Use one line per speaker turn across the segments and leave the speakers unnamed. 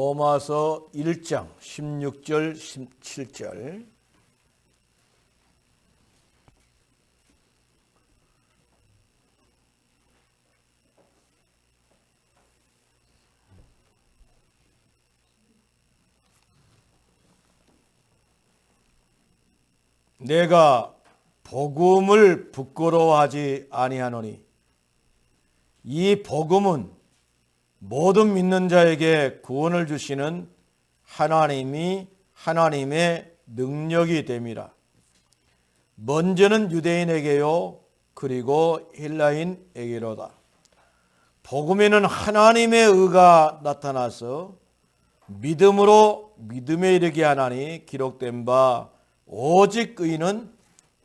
로마서 1장 16절 17절. 내가 복음을 부끄러워하지 아니하노니 이 복음은 모든 믿는 자에게 구원을 주시는 하나님의 능력이 됨이라. 먼저는 유대인에게요 그리고 헬라인에게로다. 복음에는 하나님의 의가 나타나서 믿음으로 믿음에 이르게 하나니 기록된 바 오직 의인은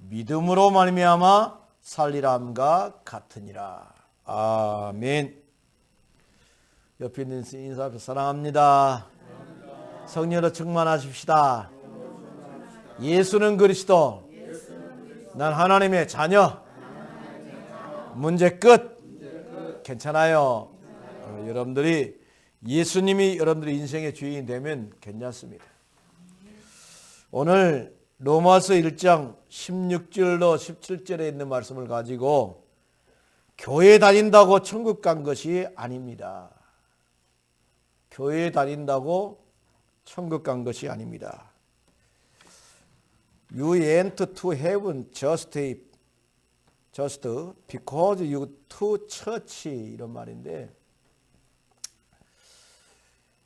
믿음으로 말미암아 살리람과 같으니라. 아멘. 옆에 있는 인사 앞에 사랑합니다. 성령으로 충만하십시다. 예수는 그리스도. 난 하나님의 자녀. 문제 끝. 괜찮아요. 여러분들이 예수님이 여러분들의 인생의 주인이 되면 괜찮습니다. 오늘 로마서 1장 16절로 17절에 있는 말씀을 가지고 교회 다닌다고 천국 간 것이 아닙니다. 교회 다닌다고 천국 간 것이 아닙니다. You went to heaven just because you to church 이런 말인데,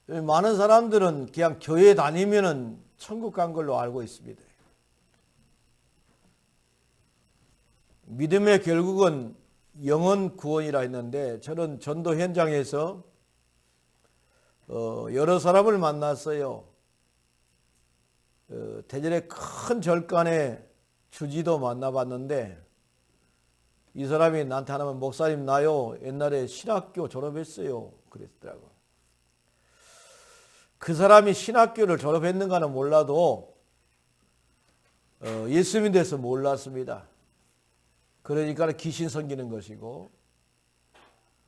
많은 사람들은 그냥 교회 다니면은 천국 간 걸로 알고 있습니다. 믿음의 결국은 영혼 구원이라 했는데, 저는 전도 현장에서 여러 사람을 만났어요. 대전의 큰 절간에 주지도 만나봤는데, 이 사람이 나한테 하나만 목사님 나요 옛날에 신학교 졸업했어요 그랬더라고. 그 사람이 신학교를 졸업했는가는 몰라도 예수님에 대해서 몰랐습니다. 그러니까 귀신 섬기는 것이고,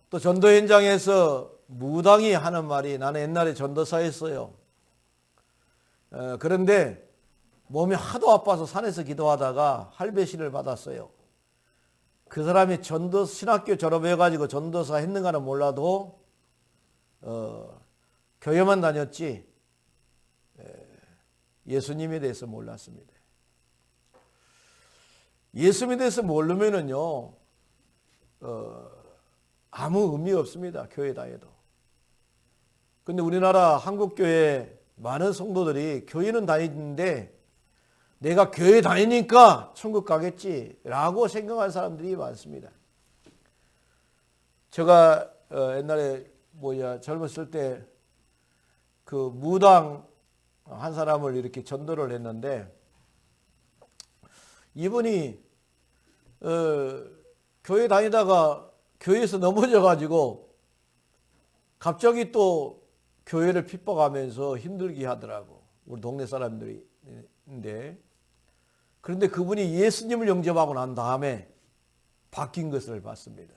또 전도 현장에서 무당이 하는 말이, 나는 옛날에 전도사였어요. 그런데 몸이 하도 아파서 산에서 기도하다가 할배신을 받았어요. 그 사람이 신학교 졸업해가지고 전도사 했는가는 몰라도 교회만 다녔지 예수님에 대해서 몰랐습니다. 예수님에 대해서 모르면은요 아무 의미 없습니다. 교회 다녀도. 근데 우리나라 한국교회 많은 성도들이 교회는 다니는데 내가 교회 다니니까 천국 가겠지라고 생각하는 사람들이 많습니다. 제가 옛날에 젊었을 때 그 무당 한 사람을 이렇게 전도를 했는데, 이분이 교회 다니다가 교회에서 넘어져 가지고 갑자기 또 교회를 핍박하면서 힘들게 하더라고. 우리 동네 사람들인데, 그런데 그분이 예수님을 영접하고 난 다음에 바뀐 것을 봤습니다.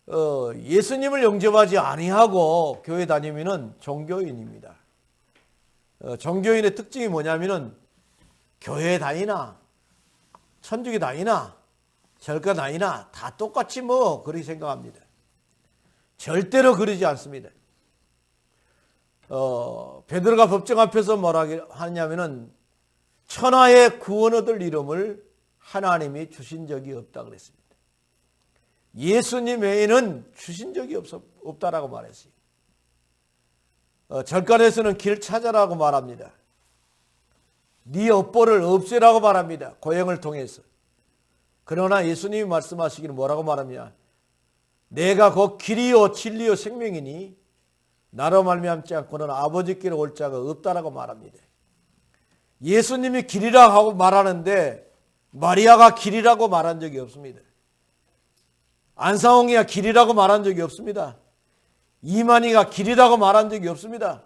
예수님을 영접하지 아니하고 교회 다니면은 종교인입니다. 종교인의 특징이 뭐냐면은 교회 다니나 천주교 다니나 절가 다니나 다 똑같이 그렇게 생각합니다. 절대로 그러지 않습니다. 베드로가 법정 앞에서 뭐라 하냐면은 천하의 구원 얻을 이름을 하나님이 주신 적이 없다 그랬습니다. 예수님 외에는 주신 적이 없다라고 말했어요. 절간에서는 길 찾아라고 말합니다. 네 업보를 없애라고 말합니다. 고행을 통해서. 그러나 예수님이 말씀하시기는 뭐라고 말하냐? 내가 곧 길이요 진리요 생명이니 나로 말미암지 않고는 아버지께로 올 자가 없다라고 말합니다. 예수님이 길이라고 하고 말하는데 마리아가 길이라고 말한 적이 없습니다. 안상홍이가 길이라고 말한 적이 없습니다. 이만희가 길이라고 말한 적이 없습니다.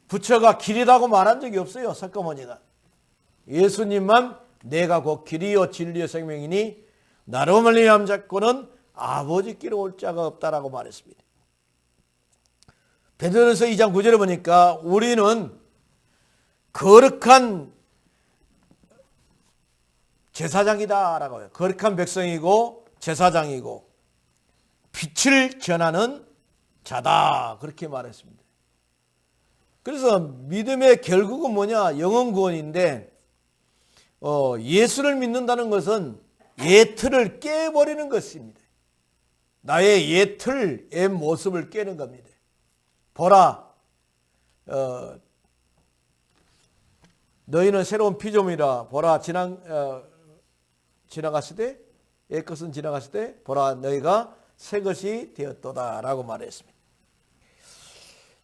부처가 길이라고 말한 적이 없어요. 석가모니가. 예수님만 내가 곧 길이요 진리요 생명이니 나로 말미암지 않고는 아버지께로 올 자가 없다라고 말했습니다. 베드로서 2장 9절에 보니까 우리는 거룩한 제사장이다라고 해요. 거룩한 백성이고 제사장이고 빛을 전하는 자다 그렇게 말했습니다. 그래서 믿음의 결국은 뭐냐? 영혼 구원인데 예수를 믿는다는 것은 옛틀을 깨버리는 것입니다. 나의 옛 모습을 깨는 겁니다. 보라, 너희는 새로운 피조물이라. 보라, 지나갔을 때, 옛 것은 지나갔을 때, 보라, 너희가 새 것이 되었도다라고 말했습니다.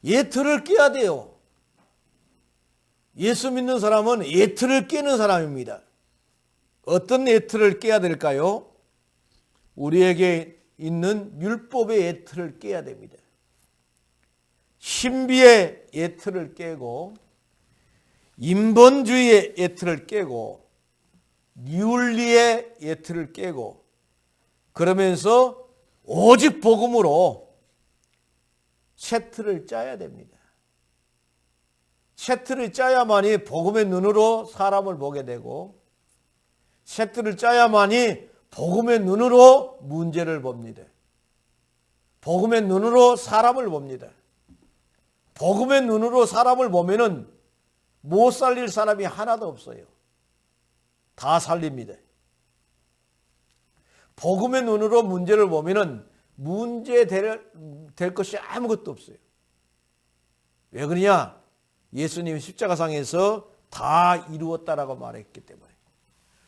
옛틀을 깨야 돼요. 예수 믿는 사람은 옛틀을 깨는 사람입니다. 어떤 옛틀을 깨야 될까요? 우리에게 있는 율법의 옛틀을 깨야 됩니다. 신비의 옛틀을 깨고 인본주의의 옛틀을 깨고 윤리의 옛틀을 깨고 그러면서 오직 복음으로 새 틀을 짜야 됩니다. 새 틀을 짜야만이 복음의 눈으로 사람을 보게 되고 새 틀을 짜야만이 복음의 눈으로 문제를 봅니다. 복음의 눈으로 사람을 봅니다. 복음의 눈으로 사람을 보면은 못 살릴 사람이 하나도 없어요. 다 살립니다. 복음의 눈으로 문제를 보면은 문제 될 것이 아무것도 없어요. 왜 그러냐? 예수님이 십자가상에서 다 이루었다라고 말했기 때문에.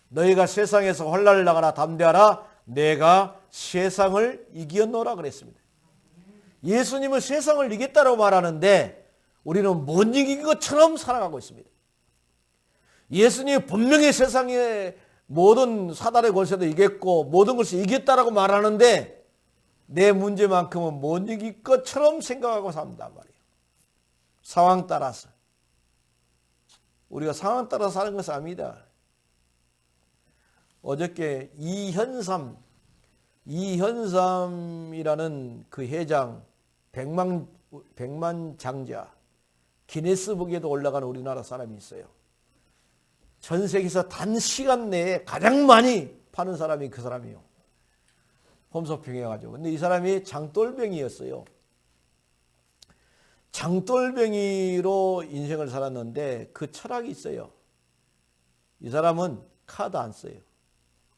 너희가 세상에서 혼란을 나가라 담대하라 내가 세상을 이겼노라 그랬습니다. 예수님은 세상을 이겼다고 말하는데 우리는 못 이긴 것처럼 살아가고 있습니다. 예수님이 분명히 세상의 모든 사단의 권세도 이겼고 모든 것을 이겼다라고 말하는데 내 문제만큼은 못 이길 것처럼 생각하고 산단 말이에요. 상황 따라서. 우리가 상황 따라서 사는 것은 아닙니다. 어저께 이현삼이라는 그 회장 백만장자 기네스북에도 올라간 우리나라 사람이 있어요. 전 세계에서 단시간 내에 가장 많이 파는 사람이 그 사람이에요. 홈쇼핑해가지고. 근데 이 사람이 장돌뱅이였어요. 장돌뱅이로 인생을 살았는데 그 철학이 있어요. 이 사람은 카드 안 써요.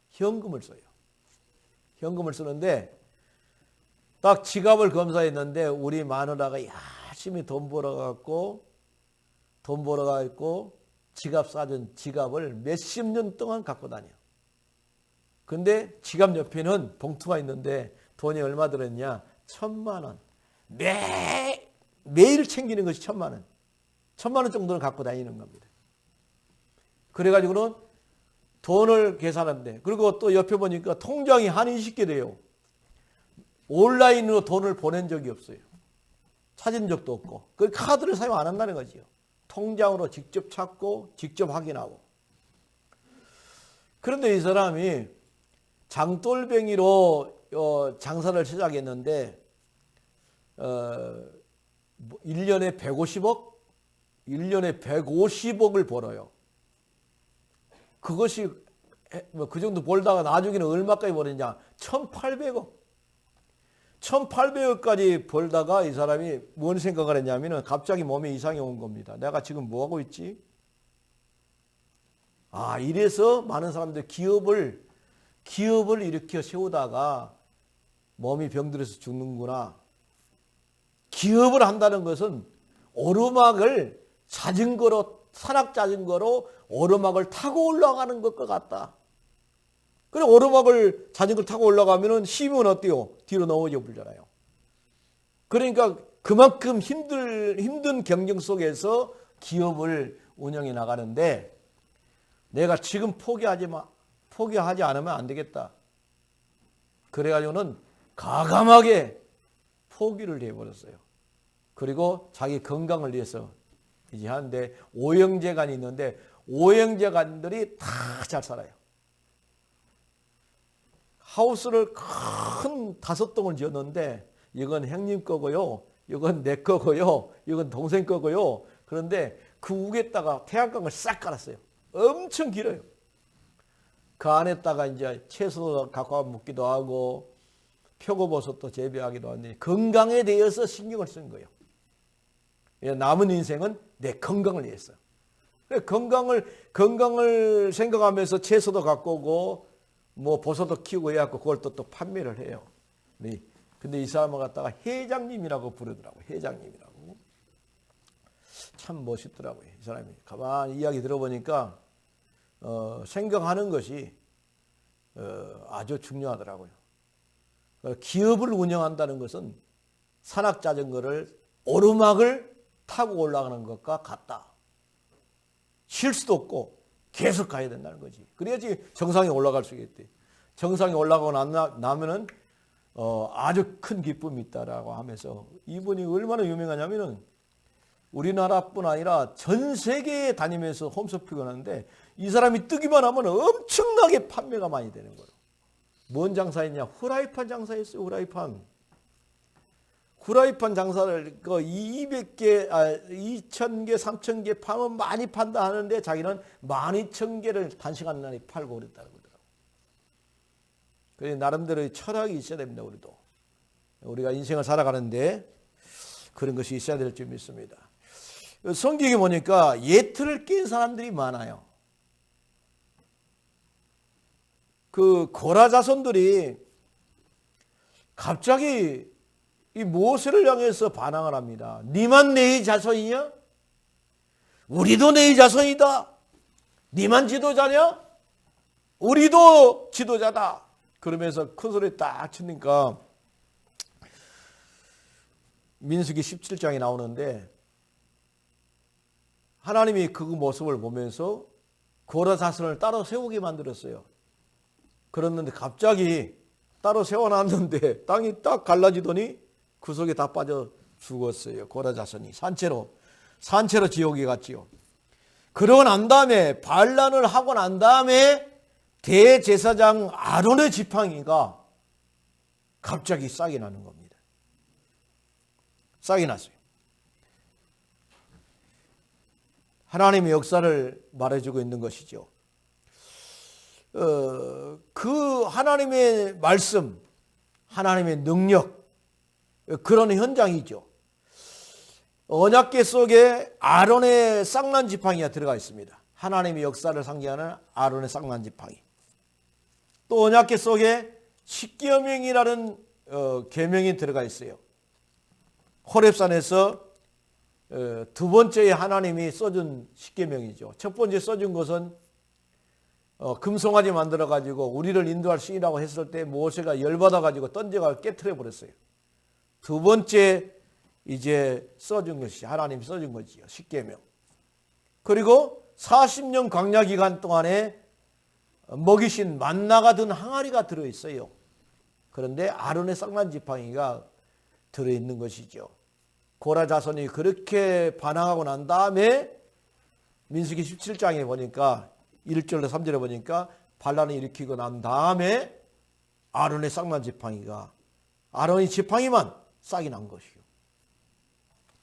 현금을 써요. 현금을 쓰는데 딱 지갑을 검사했는데 우리 마누라가 열심히 돈 벌어갖고 지갑 싸준 지갑을 몇십 년 동안 갖고 다녀. 근데 지갑 옆에는 봉투가 있는데 돈이 얼마 들었냐? 1,000만 원. 매일 챙기는 것이 1,000만 원. 1,000만 원 정도는 갖고 다니는 겁니다. 그래가지고는 돈을 계산하는데 그리고 또 옆에 보니까 통장이 한 20개 돼요. 온라인으로 돈을 보낸 적이 없어요. 찾은 적도 없고. 그 카드를 사용 안 한다는 거지요. 통장으로 직접 찾고 직접 확인하고. 그런데 이 사람이 장돌뱅이로 장사를 시작했는데 1년에 150억? 1년에 150억을 벌어요. 그것이 그 정도 벌다가 나중에는 얼마까지 벌었냐? 1,800억. 1,800억까지 벌다가 이 사람이 뭔 생각을 했냐면은 갑자기 몸에 이상이 온 겁니다. 내가 지금 뭐 하고 있지? 이래서 많은 사람들 기업을 일으켜 세우다가 몸이 병들어서 죽는구나. 기업을 한다는 것은 오르막을 산악자전거로 오르막을 타고 올라가는 것과 같다. 그래 오르막을 자전거를 타고 올라가면은 힘은 어때요? 뒤로 넘어져 버리잖아요. 그러니까 그만큼 힘든 경쟁 속에서 기업을 운영해 나가는데 내가 지금 포기하지 않으면 안 되겠다. 그래가지고는 과감하게 포기를 해버렸어요. 그리고 자기 건강을 위해서 이제 하는데 오형제간이 있는데 오형제간들이 다 잘 살아요. 하우스를 큰 5동을 지었는데 이건 형님 거고요. 이건 내 거고요. 이건 동생 거고요. 그런데 그 우에다가 태양광을 싹 깔았어요. 엄청 길어요. 그 안에다가 이제 채소도 갖고 먹기도 하고 표고버섯도 재배하기도 하는데 건강에 대해서 신경을 쓴 거예요. 남은 인생은 내 건강을 위해서. 건강을 생각하면서 채소도 갖고 오고 뭐 버섯도 키우고 해갖고 그걸 또 판매를 해요. 근데 이 사람을 갖다가 회장님이라고 부르더라고요. 회장님이라고. 참 멋있더라고요. 이 사람이. 가만히 이야기 들어보니까 생각하는 것이 아주 중요하더라고요. 기업을 운영한다는 것은 산악자전거를 오르막을 타고 올라가는 것과 같다. 쉴 수도 없고 계속 가야 된다는 거지. 그래야지 정상에 올라갈 수 있겠대. 정상에 올라가고 나면은 아주 큰 기쁨이 있다라고 하면서 이분이 얼마나 유명하냐면은 우리나라뿐 아니라 전 세계에 다니면서 홈쇼핑을 하는데 이 사람이 뜨기만 하면 엄청나게 판매가 많이 되는 거예요. 뭔 장사했냐? 후라이팬 장사했어요. 후라이팬 장사를 200개, 2000개, 3000개 파면 많이 판다 하는데 자기는 12,000개를 단시간 안에 팔고 그랬다는 거더라고요. 그래서 나름대로의 철학이 있어야 됩니다. 우리가 인생을 살아가는데 그런 것이 있어야 될 줄 믿습니다. 성경에 보니까 예틀을 깬 사람들이 많아요. 그 고라 자손들이 갑자기 이 모세를 향해서 반항을 합니다. 니만 내 자손이냐? 우리도 내 자손이다. 니만 지도자냐? 우리도 지도자다. 그러면서 큰 소리 딱 치니까 민수기 17장이 나오는데 하나님이 그 모습을 보면서 고라 자손을 따로 세우게 만들었어요. 그랬는데 갑자기 따로 세워놨는데 땅이 딱 갈라지더니 그 속에 다 빠져 죽었어요. 고라 자손이 산채로 지옥에 갔지요. 그러고 난 다음에 반란을 하고 난 다음에 대제사장 아론의 지팡이가 갑자기 싹이 나는 겁니다. 싹이 났어요. 하나님의 역사를 말해주고 있는 것이죠. 그 하나님의 말씀, 하나님의 능력, 그런 현장이죠. 언약궤 속에 아론의 쌍난 지팡이가 들어가 있습니다. 하나님의 역사를 상징하는 아론의 쌍난 지팡이. 또 언약궤 속에 십계명이라는 계명이 들어가 있어요. 호렙산에서 두 번째에 하나님이 써준 십계명이죠. 첫 번째 써준 것은 금송아지 만들어 가지고 우리를 인도할 신이라고 했을 때 모세가 열받아 가지고 던져가 깨트려 버렸어요. 두 번째 이제 써준 것이 하나님이 써준 거지요. 십계명. 그리고 40년 광야 기간 동안에 먹이신 만나가 든 항아리가 들어 있어요. 그런데 아론의 쌍난 지팡이가 들어 있는 것이죠. 고라 자손이 그렇게 반항하고 난 다음에 민수기 17장에 보니까 1절로 3절에 보니까 반란을 일으키고 난 다음에 아론의 쌍난 지팡이가 아론의 지팡이만 싹이 난 것이요.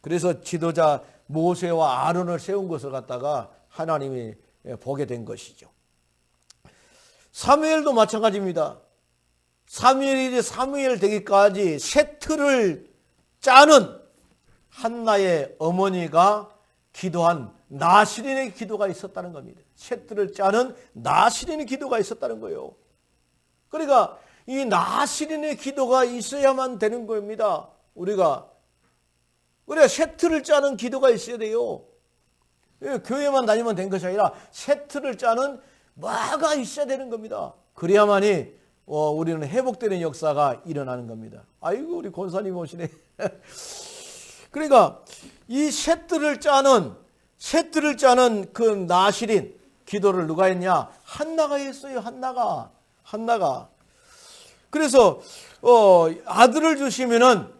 그래서 지도자 모세와 아론을 세운 것을 갖다가 하나님이 보게 된 것이죠. 사무엘도 마찬가지입니다. 사무엘 되기까지 세 틀을 짜는 한나의 어머니가 기도한 나시린의 기도가 있었다는 겁니다. 세 틀을 짜는 나시린의 기도가 있었다는 거예요. 그러니까 이 나시린의 기도가 있어야만 되는 겁니다. 우리가 그래 세 틀을 짜는 기도가 있어야 돼요. 교회만 다니면 된 것이 아니라 세 틀을 짜는 뭐가 있어야 되는 겁니다. 그래야만이 우리는 회복되는 역사가 일어나는 겁니다. 아이고 우리 권사님 오시네. 그러니까 이 세 틀을 짜는 그 나시린 기도를 누가 했냐? 한나가 했어요. 한나가. 그래서 아들을 주시면은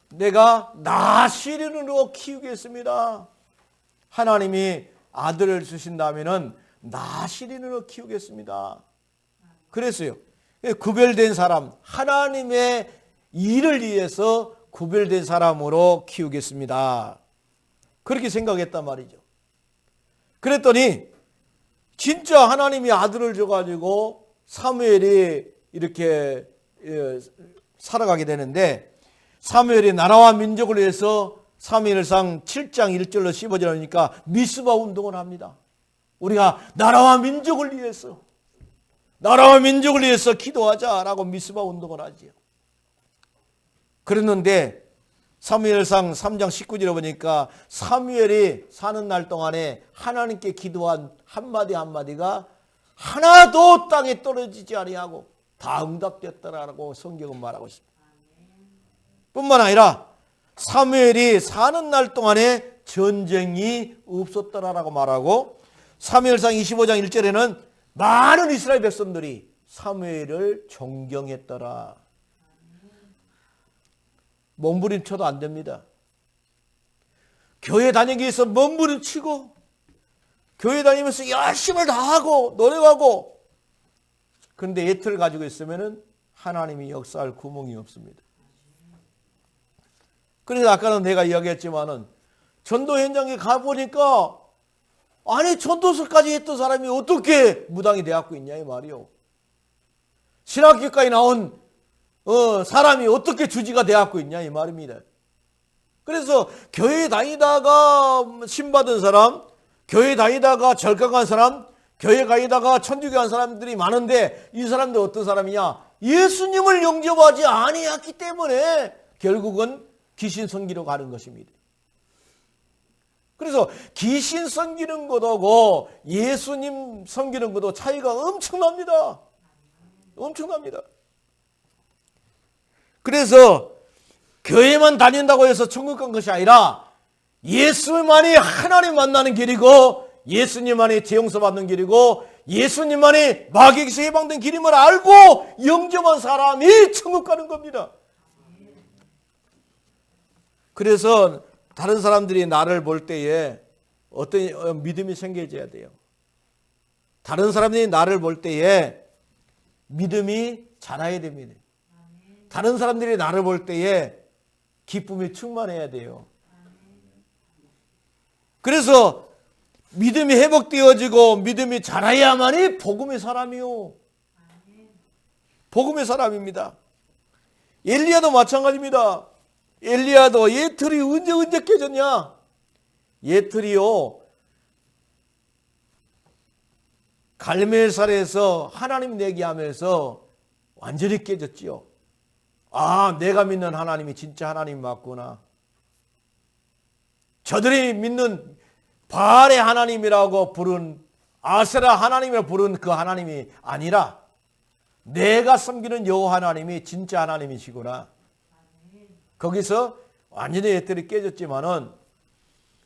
내가 나시린으로 키우겠습니다. 하나님이 아들을 주신다면은 나시린으로 키우겠습니다. 그랬어요. 구별된 사람, 하나님의 일을 위해서 구별된 사람으로 키우겠습니다. 그렇게 생각했단 말이죠. 그랬더니 진짜 하나님이 아들을 줘가지고 사무엘이 이렇게 살아가게 되는데, 사무엘이 나라와 민족을 위해서 사무엘상 7장 1절로 15절 하니까 미스바 운동을 합니다. 우리가 나라와 민족을 위해서 기도하자라고 미스바 운동을 하지요. 그랬는데 사무엘상 3장 19절에 보니까 사무엘이 사는 날 동안에 하나님께 기도한 한마디 한마디가 하나도 땅에 떨어지지 아니하고 다 응답됐더라라고 성경은 말하고 있습니다. 뿐만 아니라 사무엘이 사는 날 동안에 전쟁이 없었더라라고 말하고, 사무엘상 25장 1절에는 많은 이스라엘 백성들이 사무엘을 존경했더라. 몸부림쳐도 안 됩니다. 교회 다니기 위해서 몸부림치고 교회 다니면서 열심을 다하고 노력하고, 그런데 예틀을 가지고 있으면 하나님이 역사할 구멍이 없습니다. 그래서 아까는 내가 이야기했지만은 전도 현장에 가보니까 아니 전도서까지 했던 사람이 어떻게 무당이 되었고 있냐 이 말이요. 신학교까지 나온 사람이 어떻게 주지가 되었고 있냐 이 말입니다. 그래서 교회 다니다가 신받은 사람, 교회 다니다가 절강한 사람, 교회 다니다가 천주교 한 사람들이 많은데, 이 사람들 어떤 사람이냐? 예수님을 영접하지 아니했기 때문에 결국은 귀신 섬기러 가는 것입니다. 그래서 귀신 섬기는 것하고 예수님 섬기는 것도 차이가 엄청납니다. 엄청납니다. 그래서 교회만 다닌다고 해서 천국 간 것이 아니라 예수만이 하나님 만나는 길이고, 예수님만이 죄용서 받는 길이고, 예수님만이 마귀에게서 해방된 길임을 알고 영접한 사람이 천국 가는 겁니다. 그래서 다른 사람들이 나를 볼 때에 어떤 믿음이 생겨져야 돼요. 다른 사람들이 나를 볼 때에 믿음이 자라야 됩니다. 다른 사람들이 나를 볼 때에 기쁨이 충만해야 돼요. 그래서 믿음이 회복되어지고 믿음이 자라야만이 복음의 사람이요. 복음의 사람입니다. 엘리야도 마찬가지입니다. 엘리야도 예틀이 언제 깨졌냐? 예틀이요, 갈멜살에서 하나님 내기하면서 완전히 깨졌지요. 아, 내가 믿는 하나님이 진짜 하나님 맞구나. 저들이 믿는 바알의 하나님이라고 부른, 아세라 하나님을 부른 그 하나님이 아니라 내가 섬기는 여호와 하나님이 진짜 하나님이시구나. 거기서 완전히 예틀이 깨졌지만은,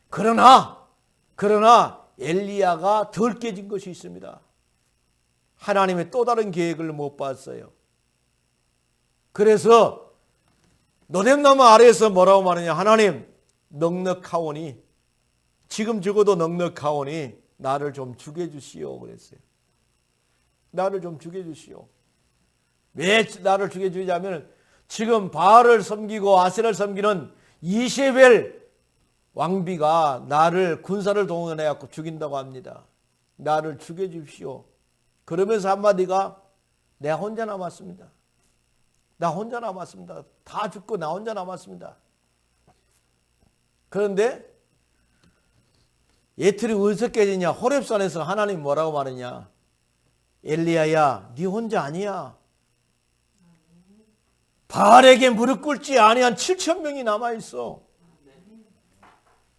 그러나 엘리야가 덜 깨진 것이 있습니다. 하나님의 또 다른 계획을 못 봤어요. 그래서 노뎀나무 아래에서 뭐라고 말하냐? 하나님, 넉넉하오니, 지금 죽어도 넉넉하오니 나를 좀 죽여 주시오 그랬어요. 나를 좀 죽여 주시오. 왜 나를 죽여 주냐면, 지금 바알을 섬기고 아세라를 섬기는 이세벨 왕비가 나를 군사를 동원해 갖고 죽인다고 합니다. 나를 죽여 주십시오. 그러면서 한마디가, 내가 혼자 남았습니다. 나 혼자 남았습니다. 다 죽고 나 혼자 남았습니다. 그런데 예틀이 어디서 깨지냐? 호렙산에서 하나님 뭐라고 말하냐? 엘리야야, 네 혼자 아니야. 바알에게 무릎 꿇지 아니한 7,000명이 남아있어.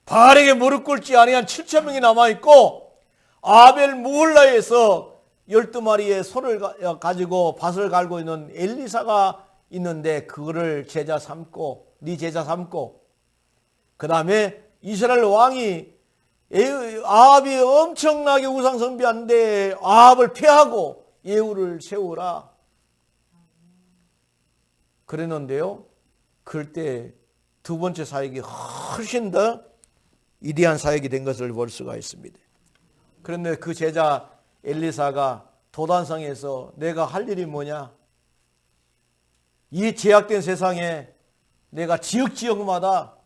바알에게 무릎 꿇지 아니한 7,000명이 남아있고, 아벨 무홀라에서 12마리의 소를 가지고 밭을 갈고 있는 엘리사가 있는데, 그거를 제자 삼고, 네 제자 삼고, 그 다음에 이스라엘 왕이 아합이 엄청나게 우상 숭배하는데 아합을 패하고 예후를 세우라 그랬는데요, 그때 두 번째 사역이 훨씬 더 위대한 사역이 된 것을 볼 수가 있습니다. 그런데 그 제자 엘리사가 도단성에서 내가 할 일이 뭐냐? 이 제약된 세상에 내가 지역마다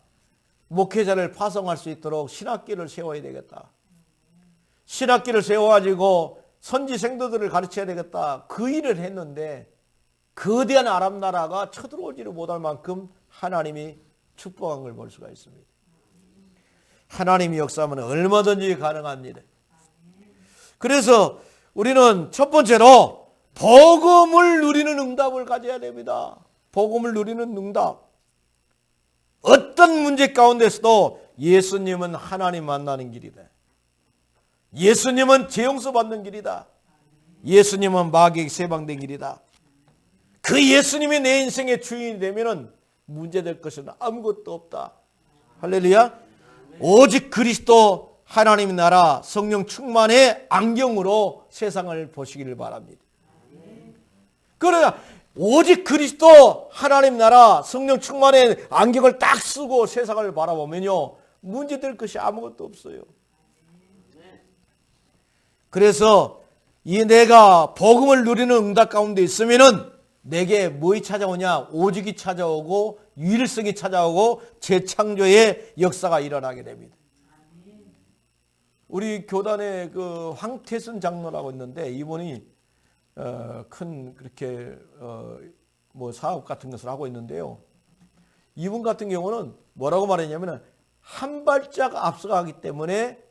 목회자를 파송할 수 있도록 신학기를 세워야 되겠다. 신학기를 세워가지고 선지 생도들을 가르쳐야 되겠다. 그 일을 했는데 거대한 아랍 나라가 쳐들어오지를 못할 만큼 하나님이 축복한 걸 볼 수가 있습니다. 하나님이 역사하면 얼마든지 가능합니다. 그래서 우리는 첫 번째로 복음을 누리는 응답을 가져야 됩니다. 복음을 누리는 응답. 어떤 문제 가운데서도 예수님은 하나님 만나는 길이다. 예수님은 재용서 받는 길이다. 예수님은 마귀에게 세방된 길이다. 그 예수님이 내 인생의 주인이 되면은 문제될 것은 아무것도 없다. 할렐루야. 오직 그리스도 하나님의 나라 성령 충만의 안경으로 세상을 보시기를 바랍니다. 그러나 오직 그리스도 하나님 나라 성령 충만의 안경을 딱 쓰고 세상을 바라보면요, 문제될 것이 아무것도 없어요. 그래서 이 내가 복음을 누리는 응답 가운데 있으면은 내게 뭐이 찾아오냐? 오직이 찾아오고 유일성이 찾아오고 재창조의 역사가 일어나게 됩니다. 우리 교단에 그 황태순 장로라고 있는데 이분이 큰 그렇게 뭐 사업 같은 것을 하고 있는데요. 이분 같은 경우는 뭐라고 말했냐면은 한 발짝 앞서가기 때문에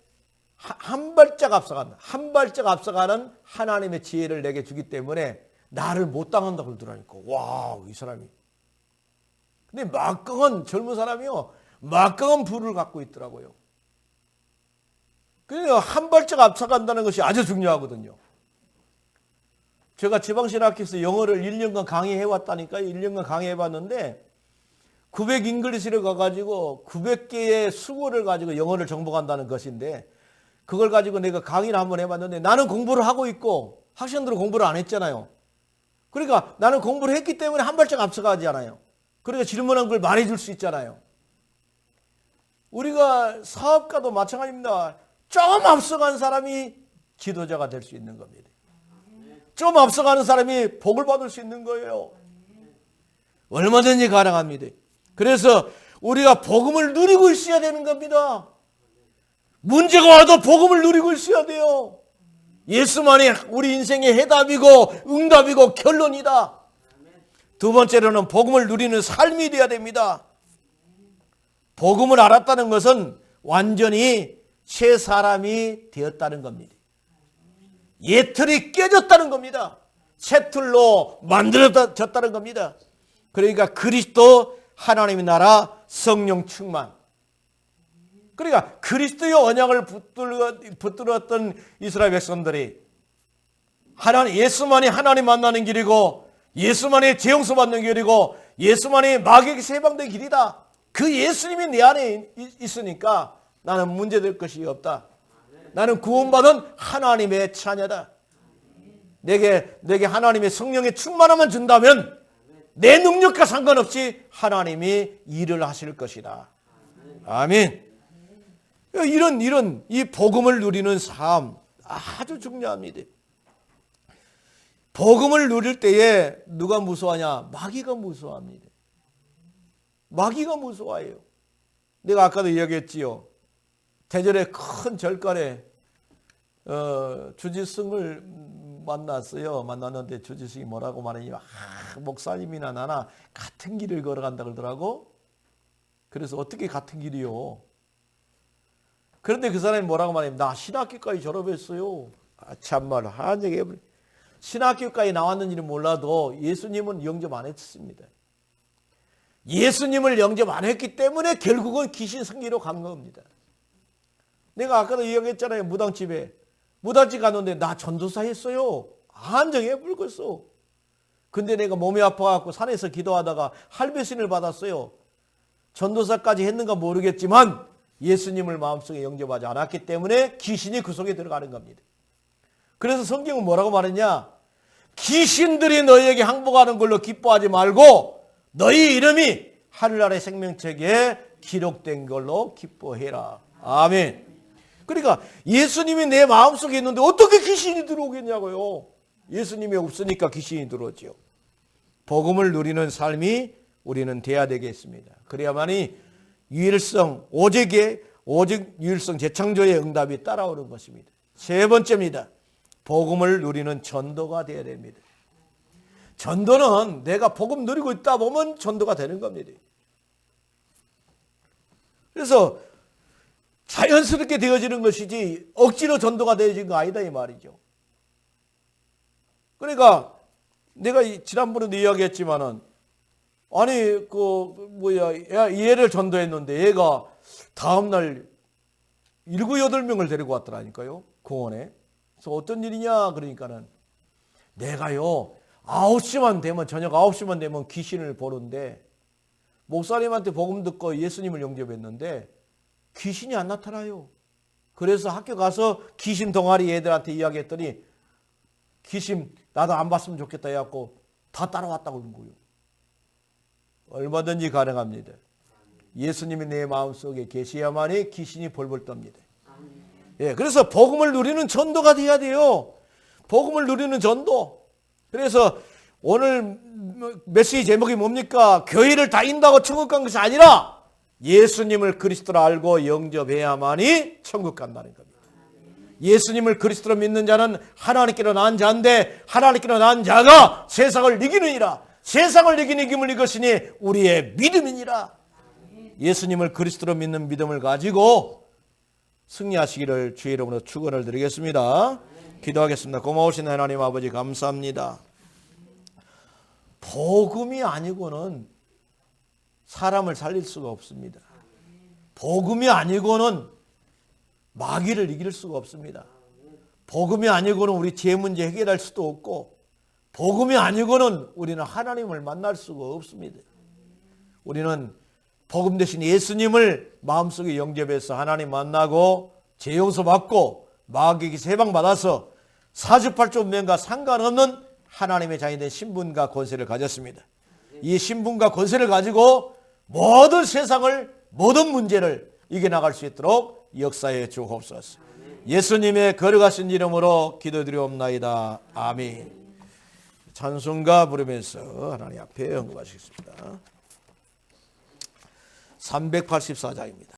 한 발짝 앞서간다. 한 발짝 앞서가는 하나님의 지혜를 내게 주기 때문에 나를 못 당한다고 그러더라니까. 와, 이 사람이. 근데 막강한 젊은 사람이요, 막강한 부를 갖고 있더라고요. 그래서 한 발짝 앞서간다는 것이 아주 중요하거든요. 제가 지방신학교에서 영어를 1년간 강의해왔다니까요. 1년간 강의해봤는데 900 잉글리시를 가가지고 900개의 수고를 가지고 영어를 정복한다는 것인데, 그걸 가지고 내가 강의를 한번 해봤는데 나는 공부를 하고 있고 학생들은 공부를 안 했잖아요. 그러니까 나는 공부를 했기 때문에 한 발짝 앞서가잖아요. 그러니까 질문한 걸 말해줄 수 있잖아요. 우리가 사업가도 마찬가지입니다. 좀 앞서간 사람이 지도자가 될 수 있는 겁니다. 좀 앞서가는 사람이 복을 받을 수 있는 거예요. 얼마든지 가능합니다. 그래서 우리가 복음을 누리고 있어야 되는 겁니다. 문제가 와도 복음을 누리고 있어야 돼요. 예수만이 우리 인생의 해답이고 응답이고 결론이다. 두 번째로는 복음을 누리는 삶이 되어야 됩니다. 복음을 알았다는 것은 완전히 새 사람이 되었다는 겁니다. 옛틀이 깨졌다는 겁니다. 새 틀로 만들어졌다는 겁니다. 그러니까 그리스도 하나님의 나라 성령 충만. 그러니까 그리스도의 언약을 붙들었던 이스라엘 백성들이 예수만이 하나님 만나는 길이고 예수만이 재용서 받는 길이고 예수만이 마귀에게 세방된 길이다. 그 예수님이 내 안에 있으니까 나는 문제될 것이 없다. 나는 구원받은 하나님의 자녀다. 내게 하나님의 성령의 충만함만 준다면 내 능력과 상관없이 하나님이 일을 하실 것이다. 아멘. 이런 이 복음을 누리는 삶 아주 중요합니다. 복음을 누릴 때에 누가 무서워하냐? 마귀가 무서워합니다. 마귀가 무서워해요. 내가 아까도 이야기했지요. 대전의 큰 절간에 주지승을 만났어요. 만났는데 주지승이 뭐라고 말하냐면 목사님이나 나나 같은 길을 걸어간다 그러더라고. 그래서 어떻게 같은 길이요? 그런데 그 사람이 뭐라고 말하냐면 나 신학교까지 졸업했어요. 참말로 한적해. 신학교까지 나왔는지는 몰라도 예수님은 영접 안 했습니다. 예수님을 영접 안 했기 때문에 결국은 귀신 승리로 간 겁니다. 내가 아까도 이야기했잖아요. 무당집에. 무당집 갔는데 나 전도사 했어요. 한정해 불겠어. 근데 내가 몸이 아파갖고 산에서 기도하다가 할배신을 받았어요. 전도사까지 했는가 모르겠지만 예수님을 마음속에 영접하지 않았기 때문에 귀신이 그 속에 들어가는 겁니다. 그래서 성경은 뭐라고 말했냐? 귀신들이 너희에게 항복하는 걸로 기뻐하지 말고 너희 이름이 하늘나라의 생명책에 기록된 걸로 기뻐해라. 아멘. 그러니까 예수님이 내 마음속에 있는데 어떻게 귀신이 들어오겠냐고요. 예수님이 없으니까 귀신이 들어오죠. 복음을 누리는 삶이 우리는 돼야 되겠습니다. 그래야만이 유일성, 오직 유일성 재창조의 응답이 따라오는 것입니다. 세 번째입니다. 복음을 누리는 전도가 되어야 됩니다. 전도는 내가 복음 누리고 있다 보면 전도가 되는 겁니다. 그래서 자연스럽게 되어지는 것이지 억지로 전도가 되어진 거 아니다 이 말이죠. 그러니까 내가 지난번에도 이야기했지만은 아니 얘를 전도했는데 얘가 다음날 7, 8명을 데리고 왔더라니까요. 공원에. 그래서 어떤 일이냐 그러니까는 내가요 9시만 되면 저녁 9시만 되면 귀신을 보는데 목사님한테 복음 듣고 예수님을 영접했는데 귀신이 안 나타나요. 그래서 학교 가서 귀신 동아리 애들한테 이야기했더니 귀신 나도 안 봤으면 좋겠다 해갖고 다 따라왔다고 그런 거예요. 얼마든지 가능합니다. 예수님이 내 마음속에 계셔야만이 귀신이 벌벌 떱니다. 예, 그래서 복음을 누리는 전도가 돼야 돼요. 복음을 누리는 전도. 그래서 오늘 메시지 제목이 뭡니까? 교회를 다닌다고 천국 간 것이 아니라 예수님을 그리스도로 알고 영접해야만이 천국 간다는 겁니다. 예수님을 그리스도로 믿는 자는 하나님께로 난 자인데 하나님께로 난 자가 세상을 이기느니라. 세상을 이기는 힘을 이것이니 우리의 믿음이니라. 예수님을 그리스도로 믿는 믿음을 가지고 승리하시기를 주의 이름으로 축원을 드리겠습니다. 기도하겠습니다. 고마우신 하나님 아버지 감사합니다. 복음이 아니고는 사람을 살릴 수가 없습니다. 복음이 아니고는 마귀를 이길 수가 없습니다. 복음이 아니고는 우리 죄 문제 해결할 수도 없고 복음이 아니고는 우리는 하나님을 만날 수가 없습니다. 우리는 복음 대신 예수님을 마음속에 영접해서 하나님 만나고 죄 용서 받고 마귀에게 해방받아서 사주팔조 운명과 상관없는 하나님의 자녀된 신분과 권세를 가졌습니다. 이 신분과 권세를 가지고 모든 세상을 모든 문제를 이겨나갈 수 있도록 역사해 주옵소서. 예수님의 거룩하신 이름으로 기도드리옵나이다. 아멘. 찬송가 부르면서 하나님 앞에 언급하시겠습니다. 384장입니다.